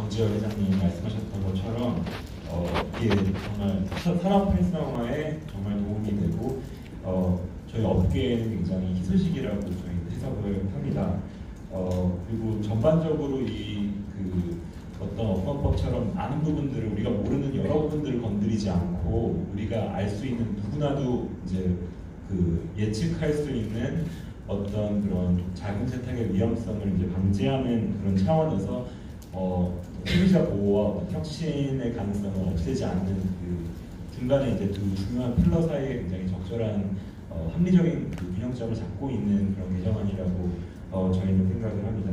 정지열 회장님 말씀하셨던 것처럼 이게 정말 산업 활성화에 정말 도움이 되고 저희 업계에는 굉장히 희소식이라고 저희는 해석을 합니다. 그리고 전반적으로 그 어떤 업무법처럼 많은 부분들을 우리가 모르는 여러 부분들을 건드리지 않고 우리가 알 수 있는 누구나도 이제 그 예측할 수 있는 어떤 그런 자금 세탁의 위험성을 이제 방지하는 그런 차원에서 소비자 보호와 혁신의 가능성을 없애지 않는 그 중간에 이제 두 중요한 필러 사이에 굉장히 적절한 합리적인 그 균형점을 잡고 있는 그런 개정안이라고 저희는 생각을 합니다.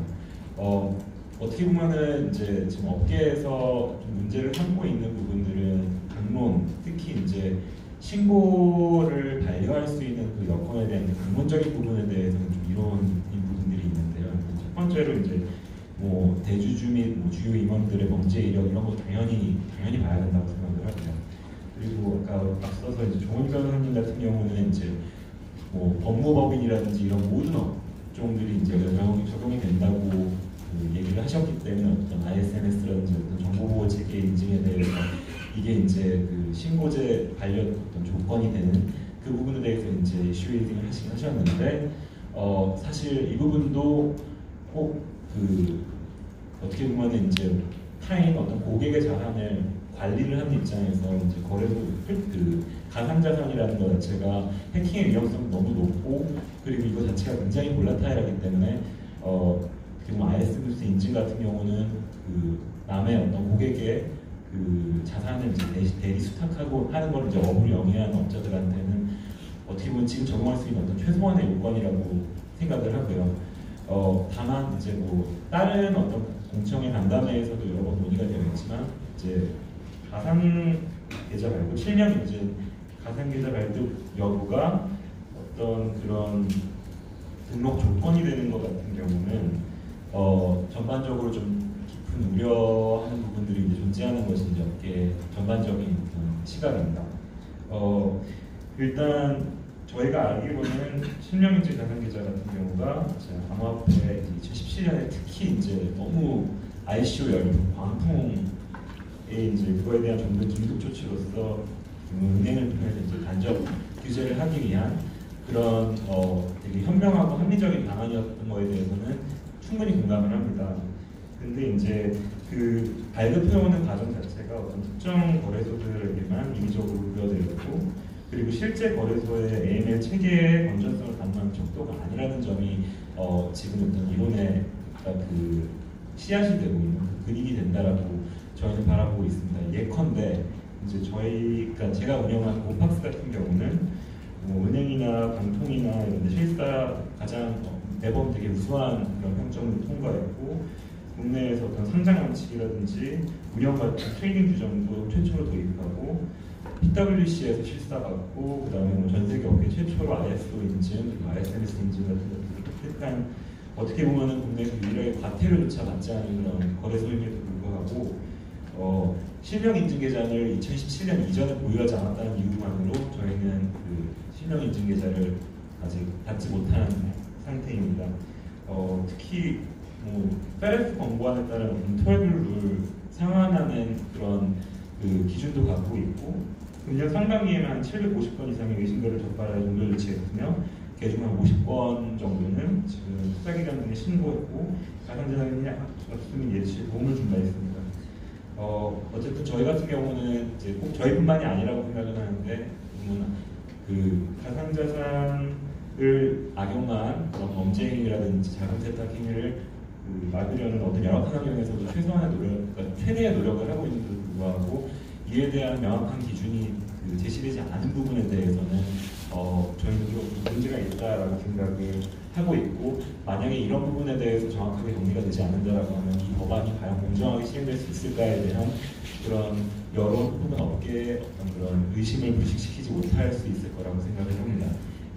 어떻게 보면은 이제 지금 업계에서 좀 문제를 삼고 있는 부분들은 강론, 특히 이제 신고를 반려할 수 있는 그 여건에 대한 강론적인 부분에 대해서는 좀 이론인 부분들이 있는데요. 첫 번째로 이제 뭐 대주주 및 뭐 주요 임원들의 범죄 이력 이런 거 당연히 봐야 된다고 생각을 하고요. 그리고 아까 앞서서 이제 조은 변호사님 같은 경우는 이제 뭐 법무법인이라든지 이런 모든 업종들이 이제 적용이 된다고 그 얘기를 하셨기 때문에 어떤 ISMS라든지 어떤 정보보호 체계 인증에 대해서 이게 이제 그 신고제 반려 어떤 조건이 되는 그 부분에 대해서 이제 이슈 레이징을 하셨는데 사실 이 부분도 꼭 그 어떻게 보면 이제 타인 어떤 고객의 자산을 관리를 하는 입장에서 이제 거래소 그 가상자산이라는 것 자체가 해킹의 위험성이 너무 높고 그리고 이거 자체가 굉장히 볼라타일하기 때문에 그리고 ISMS 인증 같은 경우는 그 남의 어떤 고객의 그 자산을 이제 대리 수탁하고 하는 걸 이제 업으로 영위하는 업자들한테는 어떻게 보면 지금 적용할 수 있는 어떤 최소한의 요건이라고 생각을 하고요. 다만 이제 뭐 다른 어떤 공청회 간담회에서도 여러 번 논의가 되어 있지만 이제 가상 계좌 발급 7년 인증 가상 계좌 발급 여부가 어떤 그런 등록 조건이 되는 것 같은 경우는 전반적으로 좀 깊은 우려하는 부분들이 이제 존재하는 것이 이제 업계 전반적인 시각입니다. 일단 저희가 알기로는 실명인증 가상계좌 같은 경우가 암호화폐 2017년에 특히 이제 너무 ICO 열풍, 광풍에 이제 그거에 대한 정부 긴급 조치로서 은행을 통해서 이제 간접 규제를 하기 위한 그런 되게 현명하고 합리적인 방안이었던 거에 대해서는 충분히 공감을 합니다. 근데 이제 그 발급해오는 과정 자체가 어떤 특정 거래소들에게만 임의적으로 부여되어 있고 그리고 실제 거래소의 AML 체계의 건전성을 담는 척도가 아니라는 점이 지금 어떤 이론의 그 씨앗이 되고 있는 그 근인이 된다라고 저희는 바라보고 있습니다. 예컨대 이제 그러니까 제가 운영하는 곰팍스 같은 경우는 뭐 은행이나 방통이나 이런 데 실사 가장 매번 되게 우수한 그런 평점을 통과했고 국내에서 어떤 상장 원칙이라든지 운영 같은 트레이딩 규정도 최초로 도입하고 PwC에서 실사받고 그다음에 뭐 전 세계 업계 최초로 ISO 인증, 그리고 ISMS 인증 같은 것들을 획득한 어떻게 보면은 국내에서 유일하게 과태료조차 받지 않은 그런 거래소임에도 불구하고 실명 인증 계좌를 2017년 이전에 보유하지 않았다는 이유만으로 저희는 그 실명 인증 계좌를 아직 받지 못한 상태입니다. 특히 뭐 페레스 권고안에 따른 인터벌 룰 상환하는 그런 그 기준도 갖고 있고 금년 상반기에만 750건 이상의 외신거래를 적발할 정도를 지했으며 개중 한 50건 정도는 지금 투자기관 등에 신고했고 가상자산이 없으면 예치에 도움을 준 바 있습니다. 어쨌든 저희 같은 경우는 이제 꼭 저희뿐만이 아니라고 생각을 하는데 그 가상자산을 악용한 그런 범죄 행위라든지 자금 세탁 행위를 막으려는 어떤 열악한 환경에서도 그러니까 최대의 노력을 하고 있는데도 불구하고 이에 대한 명확한 기준이 제시되지 않은 부분에 대해서는 저희는 좀 문제가 있다라고 생각을 하고 있고 만약에 이런 부분에 대해서 정확하게 정리가 되지 않는다라고 하면 이 법안이 과연 공정하게 시행될 수 있을까에 대한 그런 여론 혹은 업계의 어떤 그런 의심을 불식시키지 못할 수 있을 거라고 생각을 합니다.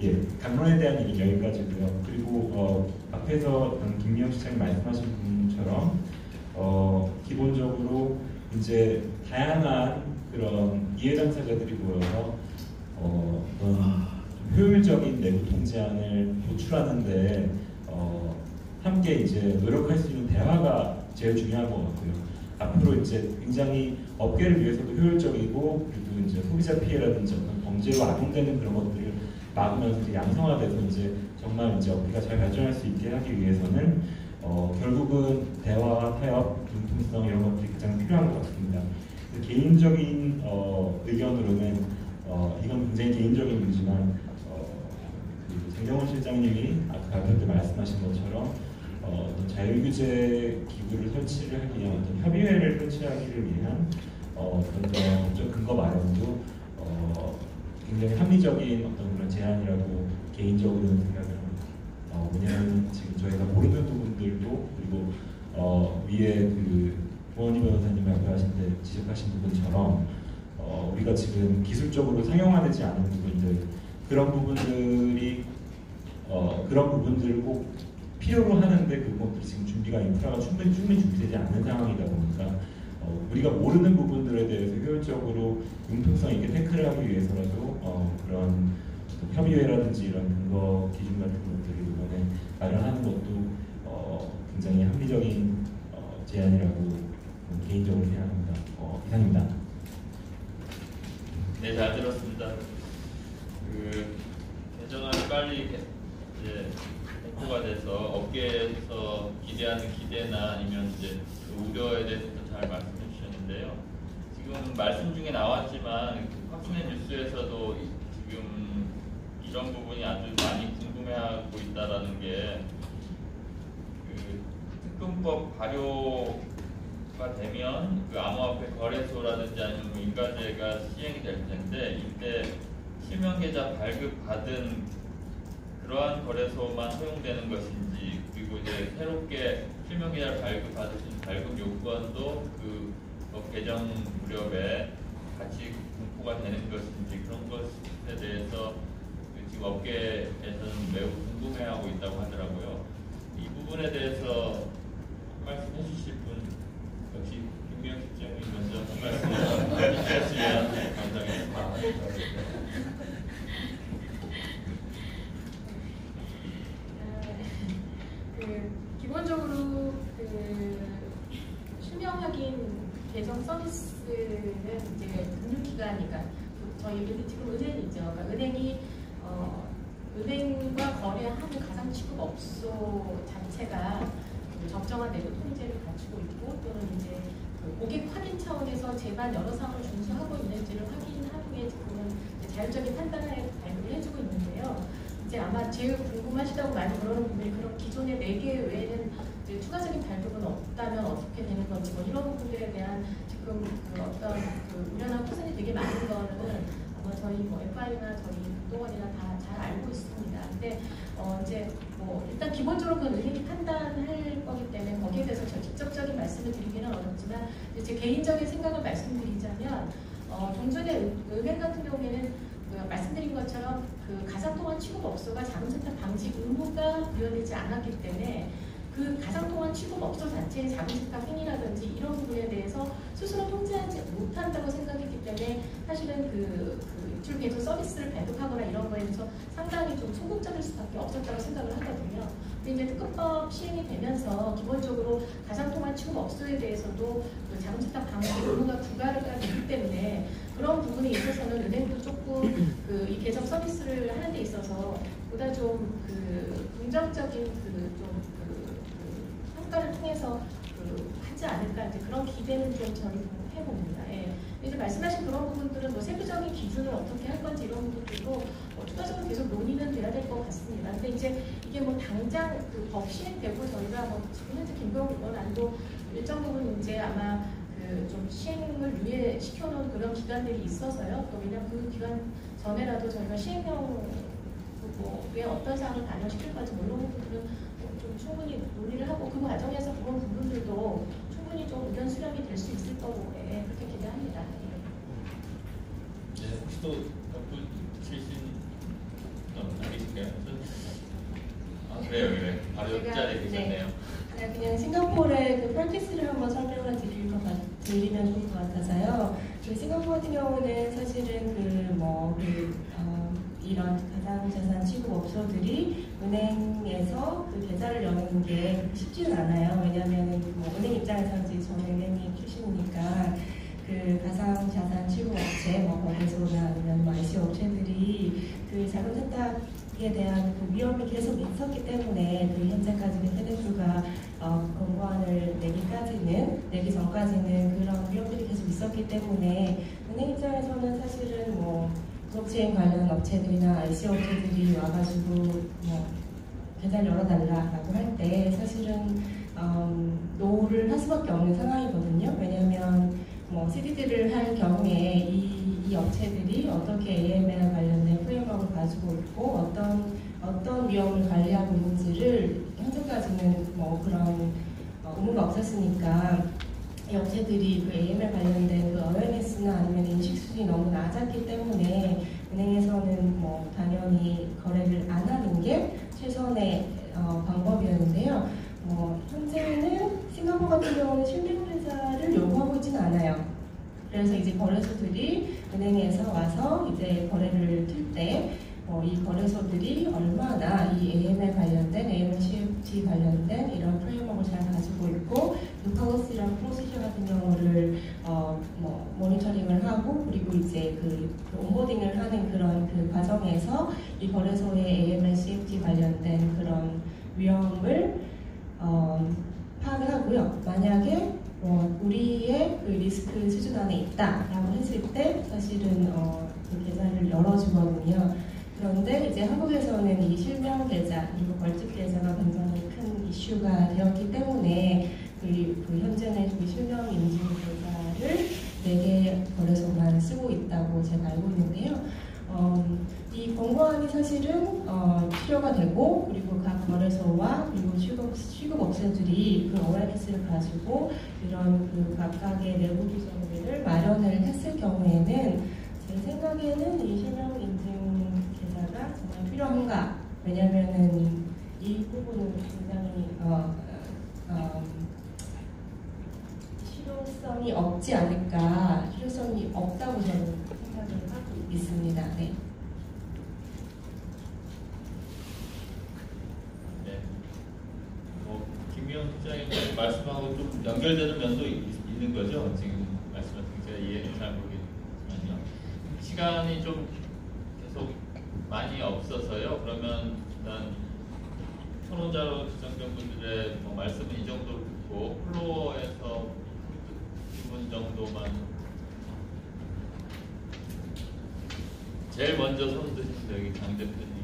예, 강론에 대한 얘기는 여기까지고요. 그리고 앞에서 김미영 시장이 말씀하신 부분처럼 기본적으로 이제 다양한 그런 이해당사자들이 모여서 어떤 효율적인 내부 통제안을 도출하는데 함께 이제 노력할 수 있는 대화가 제일 중요한 것 같고요. 앞으로 이제 굉장히 업계를 위해서도 효율적이고 그리고 이제 소비자 피해라든지 어떤 경제로 악용되는 그런 것들을 막으면서 이제 양성화돼서 이제 정말 이제 업계가 잘 발전할 수 있게 하기 위해서는 결국은 대화와 타협, 융통성 이런 것들이 가장 필요한 것 같습니다. 개인적인 의견으로는 이건 굉장히 개인적인 문제지만 그 장경원 실장님이 아까 발표 때 말씀하신 것처럼 어떤 자율규제 기구를 설치를 하기 위한 어떤 협의회를 설치하기를 위한 어떤 법적 근거 마련도 굉장히 합리적인 어떤 그런 제안이라고 개인적으로는 생각을 합니다. 왜냐하면 지금 저희가 모르는 부분들도 그리고 위에 그 조원희 변호사님 발표하신 때 지적하신 부분처럼 우리가 지금 기술적으로 상용화되지 않은 부분들 그런 부분들이 그런 부분들을 꼭 필요로 하는데 그것들이 지금 준비가 인프라가 충분히 준비되지 않는 상황이다 보니까 우리가 모르는 부분들에 대해서 효율적으로 융통성 있게 태클을 하기 위해서라도 그런 협의회라든지 이런 근거 기준 같은 것들을 이번에 마련하는 것도 굉장히 합리적인 제안이라고 개인적으로 생각합니다. 이상입니다. 네, 잘 들었습니다. 그 개정안이 빨리 이제 발표가 돼서 업계에서 기대하는 기대나 아니면 이제 그 우려에 대해서도 잘 말씀해 주셨는데요. 지금 말씀 중에 나왔지만 확신의 뉴스에서도 지금 이런 부분이 아주 많이 궁금해하고 있다라는 게 그 특검법 발효가 되면 그 암호화폐 거래소라든지 아니면 뭐 인가제가 시행이 될 텐데 이때 실명 계좌 발급 받은 그러한 거래소만 허용되는 것인지 그리고 이제 새롭게 실명 계좌를 발급 받으신 발급 요건도 그 법 개정 무렵에 같이 공포가 되는 것인지 그런 것에 대해서 지금 업계에서는 매우 궁금해하고 있다고 하더라고요. 이 부분에 대해서 말씀해 주실 분 역시 김미영 실장님 먼저 한 말씀 해주시면 감사하겠습니다. 기본적으로 실명 확인 계정 서비스는 이제 금융기관이니까 저희 지금 은행이죠. 그러니까 은행이 은행과 거래하는 가상 취급업소 자체가 적정한 내부 통제를 갖추고 있고 또는 이제 그 고객 확인 차원에서 제반 여러 사항을 준수하고 있는지를 확인한 후에 지금은 자율적인 판단을 발급을 해주고 있는데요. 이제 아마 제일 궁금하시다고 많이 그러는 분들이 그런 기존의 4개 외에는 이제 추가적인 발급은 없다면 어떻게 되는 건지 뭐 이런 부분들에 대한 지금 그 어떤 그 우려나 후선이 되게 많은 거는 아마 저희 뭐 FI나 저희 동원이나 다 잘 알고 있습니다. 근데 이제 뭐 일단 기본적으로 그 은행이 판단할 거기 때문에 거기에 대해서 저 직접적인 말씀을 드리기는 어렵지만 제 개인적인 생각을 말씀드리자면 좀 전에 은행 같은 경우에는 말씀드린 것처럼 그 가상통화 취급업소가 자금세탁 방지 의무가 부여되지 않았기 때문에 그 가상통화 취급업소 자체의 자금세탁 행위라든지 이런 부분에 대해서 스스로 통제하지 못한다고 생각했기 때문에 사실은 그 입출 계정 서비스를 발급하거나 이런 거에 대해서 상당히 좀 소극적일 수밖에 없었다고 생각을 하거든요. 근데 이제 특검법 시행이 되면서 기본적으로 가상통화 취급업소에 대해서도 그 자금세탁 방지 의무가 부과가 되기 때문에 그런 부분에 있어서는 은행도 조금 그 이 계정 서비스를 하는 데 있어서 보다 좀 그 긍정적인 평가를 통해서 하지 않을까 이제 그런 기대는 좀 저는 해봅니다. 예. 이제 말씀하신 그런 부분들은 뭐 세부적인 기준을 어떻게 할 건지 이런 부분들도 추가적으로 계속 논의는 돼야 될 것 같습니다. 근데 이제 이게 뭐 당장 그 법 시행되고 저희가 뭐 지금 현재 김병욱 의원안도 일정 부분 이제 아마 그 좀 시행을 유예시켜놓은 그런 기관들이 있어서요. 또 왜냐면 그 기간 전에라도 저희가 시행령 왜 어떤 사항을 반영시킬 건지 뭐 이런 부분들은 좀 충분히 논의를 하고 그 과정에서 그런 부분들도 충분히 좀 의견 수렴이 될 수 있을 거고 그렇게 기대합니다. 네, 혹시 또 덧붙이신 아니신가요? 그래요. 바로 옆자리에 계셨네요. 그냥 싱가포르의 그 프랙티스를 한번 설명을 드리면 좋을 것 같아서요. 그 싱가포르 같은 경우는 사실은 이런 가상자산 취급업소들이 은행에서 그 계좌를 여는 게 쉽지는 않아요. 왜냐하면 뭐 은행 입장에서 이제 전 은행이 출신 그 자금 세탁에 대한 그 위험이 계속 있었기 때문에 그 현재까지는 페데프가 권고안을 내기 전까지는 그런 위험들이 계속 있었기 때문에 은행 입장에서는 사실은 뭐 블록체인 관련 업체들이나 IC 업체들이 와가지고 뭐 계좌를 열어달라라고 할 때 사실은 노를 할 수밖에 없는 상황이거든요. 왜냐하면 뭐 CDD를 할 경우에 이 업체들이 어떻게 AML 관련된 프레임워크를 가지고 있고 어떤 위험을 관리하고 있는지를 현재까지는 뭐 그런 의무가 없었으니까 이 업체들이 그 AML 관련된 그 어웨어니스나 아니면 인식 수준이 너무 낮았기 때문에 은행에서는 뭐 당연히 거래를 안 하는 게 최선의 방법이었는데요. 현재는 싱가포르 같은 경우는 실명계좌를 요구하고 있지는 않아요. 그래서 이제 거래소들이 은행에서 와서 이제 거래를 틀 때 이 거래소들이 얼마나 이 AML 관련된, AML CFT 관련된 이런 프레임워크를 잘 가지고 있고 그 policy랑 프로시저 같은 경우를 모니터링을 하고 그리고 이제 그 온보딩을 하는 그런 그 과정에서 이 거래소의 AML CFT 관련된 그런 위험을 파악을 하고요. 만약에 우리의 그 리스크 수준 안에 있다라고 했을 때 사실은 그 계좌를 열어주거든요. 그런데 이제 한국에서는 이 실명 계좌 그리고 벌집 계좌가 굉장히 큰 이슈가 되었기 때문에 그 현재는 그 실명 인증 계좌를 4개 거래소만 쓰고 있다고 제가 알고 있는데요. 이 권고안이 사실은 필요가 되고 그리고 각 거래소와 그리고 취급 업체들이 그 어웨어니스를 가지고 이런 그 각각의 내부 규정들을 마련을 했을 경우에는 제 생각에는 이 실명 인증 계좌가 정말 필요한가? 왜냐면은 이 부분은 굉장히 실효성이 없지 않을까? 실효성이 없다고 저는 생각을 하고 있습니다. 네. 김미영 실장님 말씀하고 좀 연결되는 면도 있는 거죠? 지금 말씀하신 제가 이해는 잘 모르겠지만요. 시간이 좀 계속 많이 없어서요. 그러면 일단 토론자로 지정된 분들의 말씀은 이 정도로 듣고 플로어에서 2분 정도만 제일 먼저 손 드신 여기 강 대표님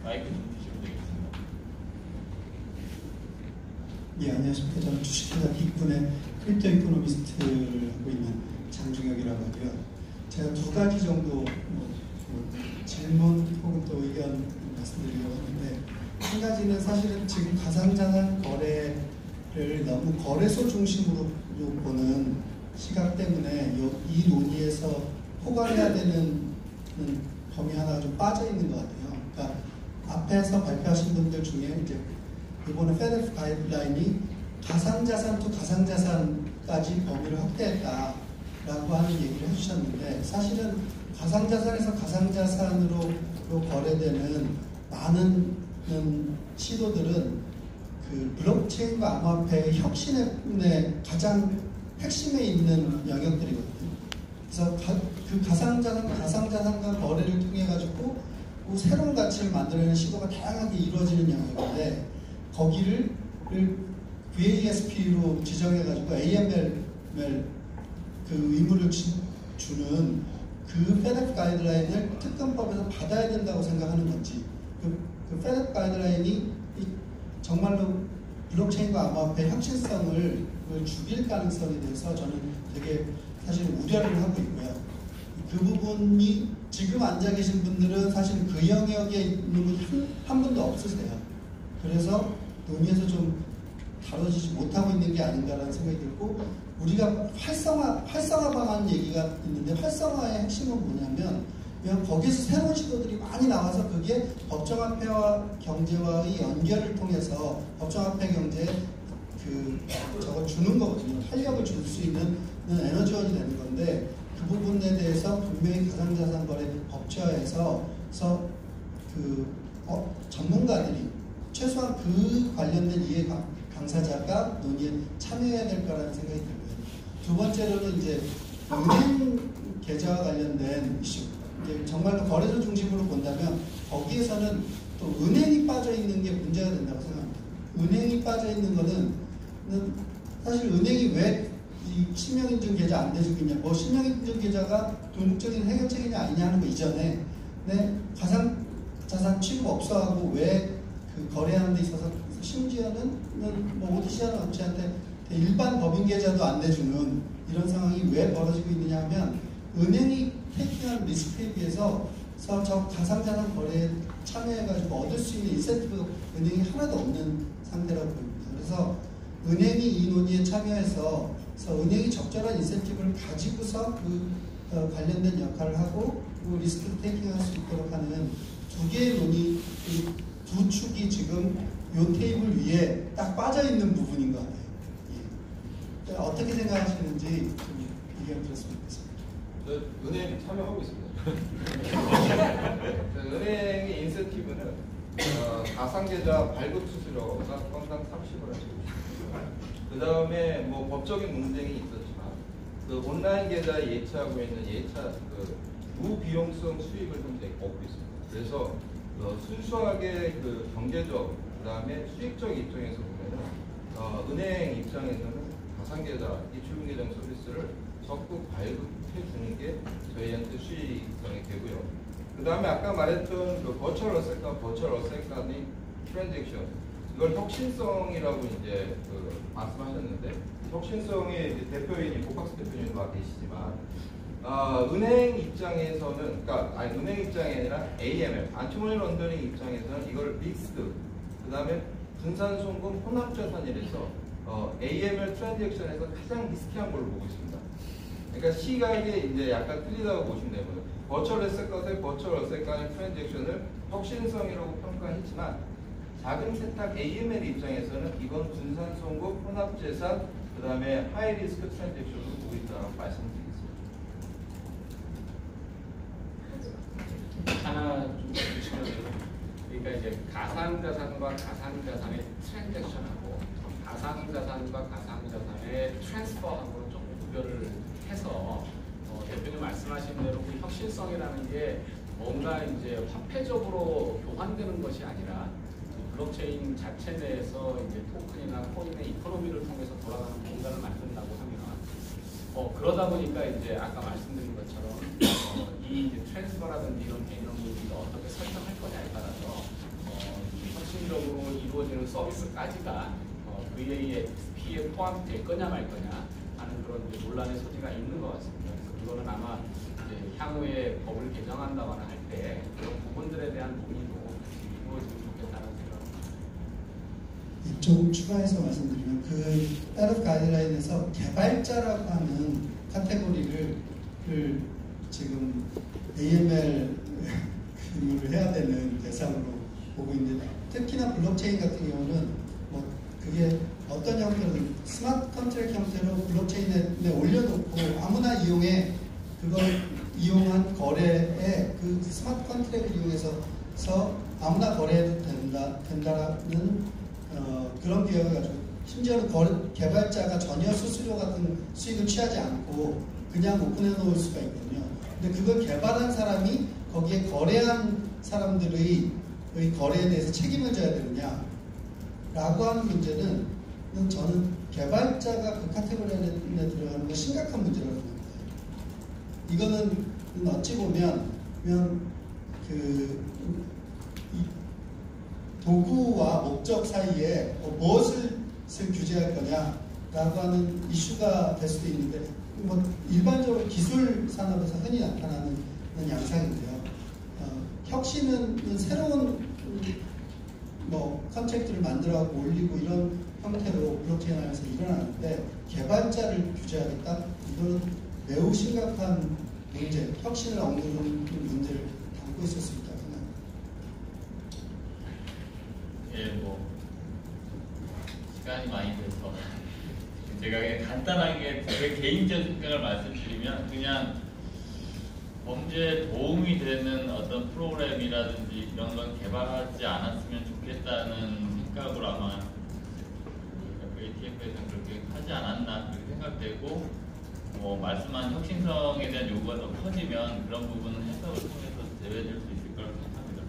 마이크 좀 주시면 되겠습니다. 예, 안녕하십니까. 저는 주식회사 빅분의 크립토 이코노미스트를 하고 있는 장중혁이라고 하고요. 제가 2가지 정도 질문 혹은 또 의견 말씀드리려고 하는데, 한 가지는 사실은 지금 가상자산 거래를 너무 거래소 중심으로 보는 시각 때문에 이 논의에서 포괄해야 되는 범위 하나가 좀 빠져 있는 것 같아요. 그러니까 앞에서 발표하신 분들 중에 이제 이번에 페데프 가이드라인이 가상자산 to 가상자산까지 범위를 확대했다라고 하는 얘기를 해주셨는데, 사실은 가상자산에서 가상자산으로 거래되는 많은 시도들은 그 블록체인과 암호화폐의 혁신의 가장 핵심에 있는 영역들이거든요. 그래서 그 가상자산과 거래를 통해 가지고 새로운 가치를 만들어내는 시도가 다양하게 이루어지는 영역인데, 거기를 VASP로 지정해가지고 AML 그 의무를 주는 그 페덱 가이드라인을 특검법에서 받아야 된다고 생각하는 건지, 그 페덱 가이드라인이 정말로 블록체인과 암호화폐 혁신성을 죽일 가능성에 대해서 저는 되게 사실 우려를 하고 있고요. 그 부분이 지금 앉아 계신 분들은 사실 그 영역에 있는 분 한 분도 없으세요. 그래서 논의에서 좀 다뤄지지 못하고 있는 게 아닌가라는 생각이 들고, 우리가 활성화 방안 얘기가 있는데, 활성화의 핵심은 뭐냐면 그냥 거기서 새로운 시도들이 많이 나와서 그게 법정화폐와 경제와의 연결을 통해서 법정화폐 경제에 저거 주는 거거든요. 활력을 줄 수 있는 에너지원이 되는 건데, 그 부분에 대해서 분명히 가상자산 거래 법제화에서 전문가들이 최소한 그 관련된 이해 강사자가 논의에 참여해야 될 거라는 생각이 들고요. 두 번째로는 이제 은행 계좌와 관련된 이슈, 이제 정말로 거래소 중심으로 본다면 거기에서는 또 은행이 빠져 있는 게 문제가 된다고 생각합니다. 은행이 빠져 있는 거는 사실 은행이 왜 이 실명인증 계좌 안 내주겠냐, 뭐 실명인증 계좌가 도덕적인 해결책이냐 아니냐 하는 거 이전에 가상자산 취급 업소하고 왜 그 거래하는 데 있어서 심지어는 뭐 오디시아나 업체한테 일반 법인 계좌도 안 내주는 이런 상황이 왜 벌어지고 있느냐 하면 은행이 테이킹한 리스크에 비해서 저 가상자산 거래에 참여해가지고 얻을 수 있는 인센티브가 은행이 하나도 없는 상태라고 봅니다. 그래서 은행이 이 논의에 참여해서 은행이 적절한 인센티브를 가지고서 관련된 역할을 하고 리스크 테이킹할 수 있도록 하는 두 개의 논의, 두 축이 지금 이 테이블 위에 딱 빠져 있는 부분인 것 같아요. 예. 어떻게 생각하시는지 좀 의견 들었으면 좋겠습니다. 저 은행 참여하고 있습니다. 은행의 인센티브는 가상계좌 발급 수수료가 건당 30을 하시고 있습니다. 그 다음에 뭐 법적인 논쟁이 있었지만 그 온라인 계좌에 예치하고 있는 예차 그 무비용성 수익을 현재 얻고 있습니다. 그래서 순수하게 그 경제적 그 다음에 수익적 입장에서 보면은 은행 입장에서는 가상계좌 이출금계정 서비스를 적극 발급해 주는 게 저희한테 수익성이 되고요. 그 다음에 아까 말했던 그 버추얼 어셋과 버추얼 어셋 간의 트랜잭션, 이걸 혁신성이라고 이제 말씀하셨는데, 혁신성의 이제 대표인이 고박스 대표님도 와 계시지만, 은행 입장에서는, 그러니까 은행 입장이 아니라 AML, 안티머니 런더링 입장에서는 이걸 믹스드, 그 다음에 분산송금 혼합자산이라서 AML 트랜잭션에서 가장 리스키한 걸로 보고 있습니다. 그러니까 시각이 이제 약간 틀리다고 보시면 되고요. 버추얼 어셋과의 버추얼 어셋 간의 트랜잭션을 혁신성이라고 평가했지만, 자금 세탁 AML 입장에서는 이건 분산송금, 혼합재산, 그 다음에 하이리스크 트랜잭션으로 보고 있다고 말씀드리겠습니다. 하나 좀 주시면, 그러니까 이제 가상자산과 가상자산의 트랜잭션하고 가상자산과 가상자산의 트랜스퍼하고 조금 구별을 해서 대표님 말씀하신 대로 그 혁신성이라는 게 뭔가 이제 화폐적으로 교환되는 것이 아니라 블록체인 자체 내에서 이제 토큰이나 코인의 이코노미를 통해서 돌아가는 공간을 만든다고 하면 그러다 보니까 이제 아까 말씀드린 것처럼 이 이제 트랜스퍼라든지 이런 개념을 우리가 어떻게 설정할 거냐에 따라서 혁신적으로 이루어지는 서비스까지가 VASP에 포함될 거냐 말 거냐 하는 그런 이제 논란의 소지가 있는 것 같습니다. 그래서 그거는 아마 이제 향후에 법을 개정한다거나 할 때 그런 부분들에 대한 논의도 이루어지면 좋겠다는 생각입니다. 좀 추가해서 말씀드리면 그 FedOp 가이드라인에서 개발자라고 하는 카테고리를 지금 AML 를 해야 되는 대상으로 보고 있는데, 특히나 블록체인 같은 경우는 뭐 그게 어떤 형태로든 스마트 컨트랙 형태로 블록체인에 올려놓고 아무나 이용해, 그걸 이용한 거래에 그 스마트 컨트랙을 이용해서 아무나 거래해도 된다라는 그런 기업을 가지고, 심지어는 개발자가 전혀 수수료 같은 수익을 취하지 않고 그냥 오픈해 놓을 수가 있거든요. 근데 그걸 개발한 사람이 거기에 거래한 사람들의 거래에 대해서 책임을 져야 되느냐 라고 하는 문제는 저는 개발자가 그 카테고리 안에 들어가는 건 심각한 문제라고 생각합니다. 이거는 어찌 보면 그 도구와 목적 사이에 무엇을 규제할 거냐라고 하는 이슈가 될 수도 있는데, 뭐 일반적으로 기술 산업에서 흔히 나타나는 양상인데요. 혁신은 새로운 뭐 컨택트를 만들어갖고 올리고 이런 형태로 블록체인 안에서 일어나는데, 개발자를 규제하겠다? 이거는 매우 심각한 문제, 혁신을 억누르는 문제를 담고 있을 수 있다고 생각합니다. 예, 뭐 시간이 많이 돼서 제가 그냥 간단하게 제 개인적 생각을 말씀드리면, 그냥 범죄에 도움이 되는 어떤 프로그램이라든지 이런 건 개발하지 않았으면 좋겠다는 생각으로 아마 ATF에서는 그렇게 하지 않았나 그렇게 생각되고, 말씀한 혁신성에 대한 요구가 더 커지면 그런 부분은 해석을 통해서 제외될 수 있을 거라고 생각합니다.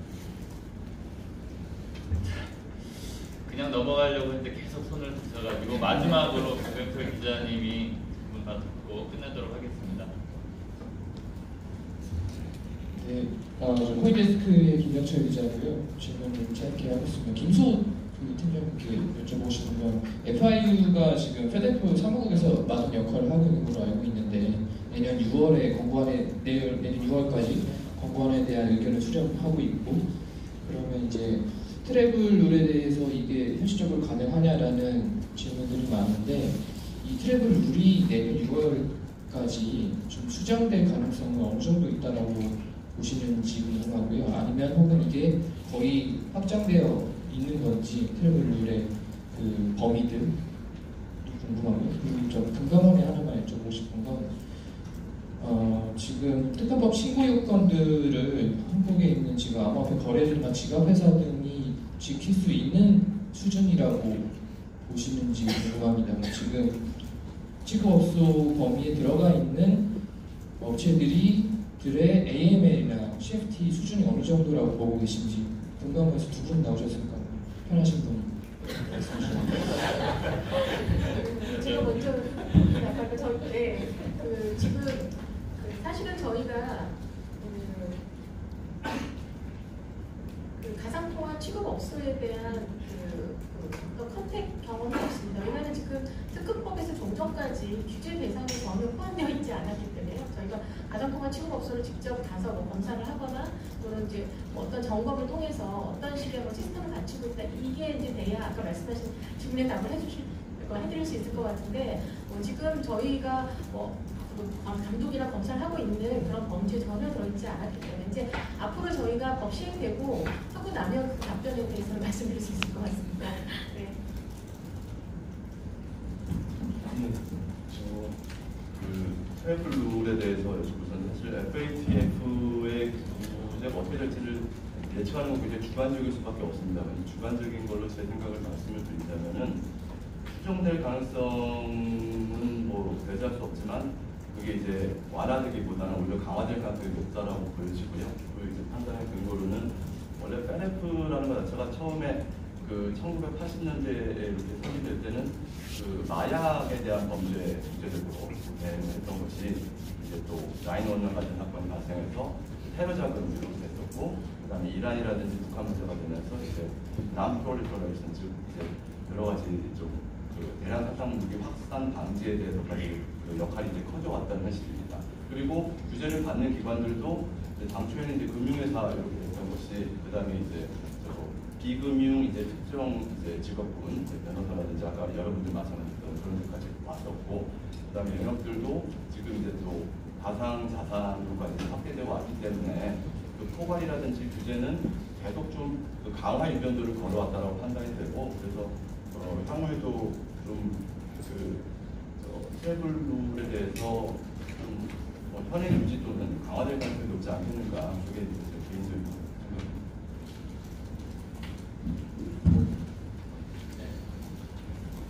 그냥 넘어가려고 했는데 계속 손을 드셔가지고 마지막으로 박영철 기자님이 질문 다 듣고 끝내도록 하겠습니다. 네, 코인데스크의 김영철 기자고요. 질문을 짧게 하겠습니다. 김소 팀장님께 여쭤보고 싶은 건 FIU가 지금 페데프 사무국에서 많은 역할을 하고 있는 걸로 알고 있는데 내년 6월에 내년 6월까지 권고안에 대한 의견을 수렴하고 있고 그러면 이제 트래블 룰에 대해서 이게 현실적으로 가능하냐라는 질문들이 많은데 이 트래블 룰이 내년 6월까지 좀 수정될 가능성은 어느 정도 있다라고 보시는지 궁금하고요. 아니면 혹은 이게 거의 확정되어 있는 건지 트래블 룰의 그 범위들도 궁금하고요. 그리고 좀 금감원에 하나만 여쭤보고 싶은 건 지금 특허법 신고 요건들을 한국에 있는 지금 암호화폐 거래들이나 지갑회사 등이 지킬 수 있는 수준이라고 보시는지 궁금합니다. 지금 취급업소 범위에 들어가 있는 업체들의 AML이나 CFT 수준이 어느 정도라고 보고 계신지 금감원에서 두 분 나오셨을까요? 편하신 분 말씀해 주시면 제가 먼저 지금 사실은 저희가 가상통화 취급업소에 대한 어떤 컨택 경험이 없습니다. 왜냐하면 지금 특허법에서 종전까지 규제 대상에 전혀 포함되어 있지 않았기 때문에요. 저희가 가상통화 취급업소를 직접 가서 검사를 하거나 또는 이제 어떤 점검을 통해서 어떤 식의 시스템을 갖추고 있다 이게 이제 돼야 아까 말씀하신 질문에 답을 해드릴 수 있을 것 같은데 지금 저희가 감독이나 검사를 하고 있는 그런 범죄에 전혀 들어있지 않았기 때문에 이제 앞으로 저희가 법 시행되고 하고 나면 그 답변에 대해서는 말씀드릴 수 있을 것 같습니다. 네. 트래블 룰에 대해서 여쭤보서는 사실 FATF의 구제가 어떻게 될지를 예측하는 건 굉장히 주관적일 수밖에 없습니다. 이 주관적인 걸로 제 생각을 말씀을 드리자면은 수정될 가능성은 배제할 수 없지만 그게 이제 완화되기보다는 오히려 강화될 가능성이 높다라고 보여지고요. 그리고 이제 판단의 근거로는 원래 FATF라는 것 자체가 처음에 1980년대에 이렇게 설립될 때는 마약에 대한 범죄 문제적으로 했던 것이 이제 또 9/11 같은 사건이 발생해서 테러 자금으로 됐었고 그다음에 이란이라든지 북한 문제가 되면서 이제 non-proliferation 즉 이제 여러 가지 좀 대량 살상 무기 확산 방지에 대해서까지 역할이 이제 커져왔다는 사실입니다. 그리고 규제를 받는 기관들도 이제 당초에는 이제 금융회사 이렇게 됐던 것이 그다음에 이제 비금융 이제 특정 이제 직업군 변호사라든지 아까 여러분들 말씀하셨던 그런 데까지 왔었고 그다음에 영역들도 지금 이제 또 가상 자산으로까지 확대되어 왔기 때문에 포괄이라든지 규제는 계속 좀 강화 유변도를 걸어왔다라고 판단이 되고 그래서 향후에도 좀 트래블 룰에 대해서 좀 현행 유지 또는 강화될 가능성이 높지 않겠는가 그게 제 개인적인 생각입니다.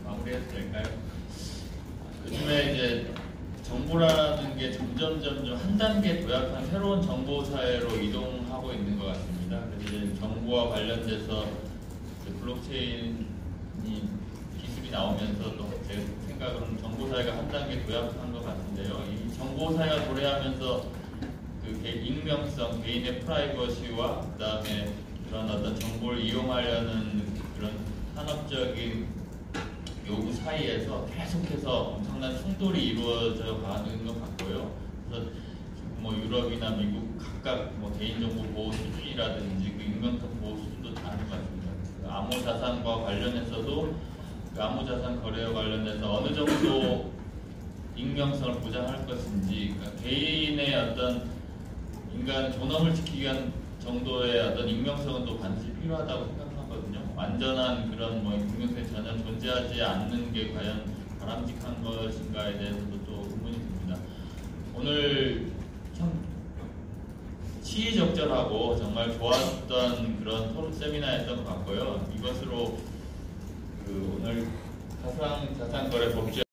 마무리해도 될까요? 요즘에 이제 정보라는 게 점점 한 단계 도약한 새로운 정보 사회로 이동하고 있는 것 같습니다. 그래서 이제 정보와 관련돼서 블록체인이 기술이 나오면서도 제 생각으로는 정보 사회가 한 단계 도약한 것 같은데요. 이 정보 사회가 도래하면서 익명성, 개인의 프라이버시와 그다음에 그런 어떤 정보를 이용하려는 그런 산업적인 요구 사이에서 계속해서 엄청난 충돌이 이루어져 가는 것 같고요. 그래서 지금 유럽이나 미국 각각 개인정보 보호 수준이라든지 그 익명성 보호 수준도 다른 것 같습니다. 암호자산과 관련해서도 암호자산 거래와 관련해서 어느 정도 익명성을 보장할 것인지 그러니까 개인의 어떤 인간 존엄을 지키기 위한 정도의 어떤 익명성은 또 반드시 필요하다고 생각하거든요. 완전한 그런 익명성이 전혀 존재하지 않는 게 과연 바람직한 것인가에 대해서도 또 의문이 듭니다. 오늘 참 시의적절하고 정말 좋았던 그런 토론 세미나였던 것 같고요. 이것으로 오늘 가상자산거래 법제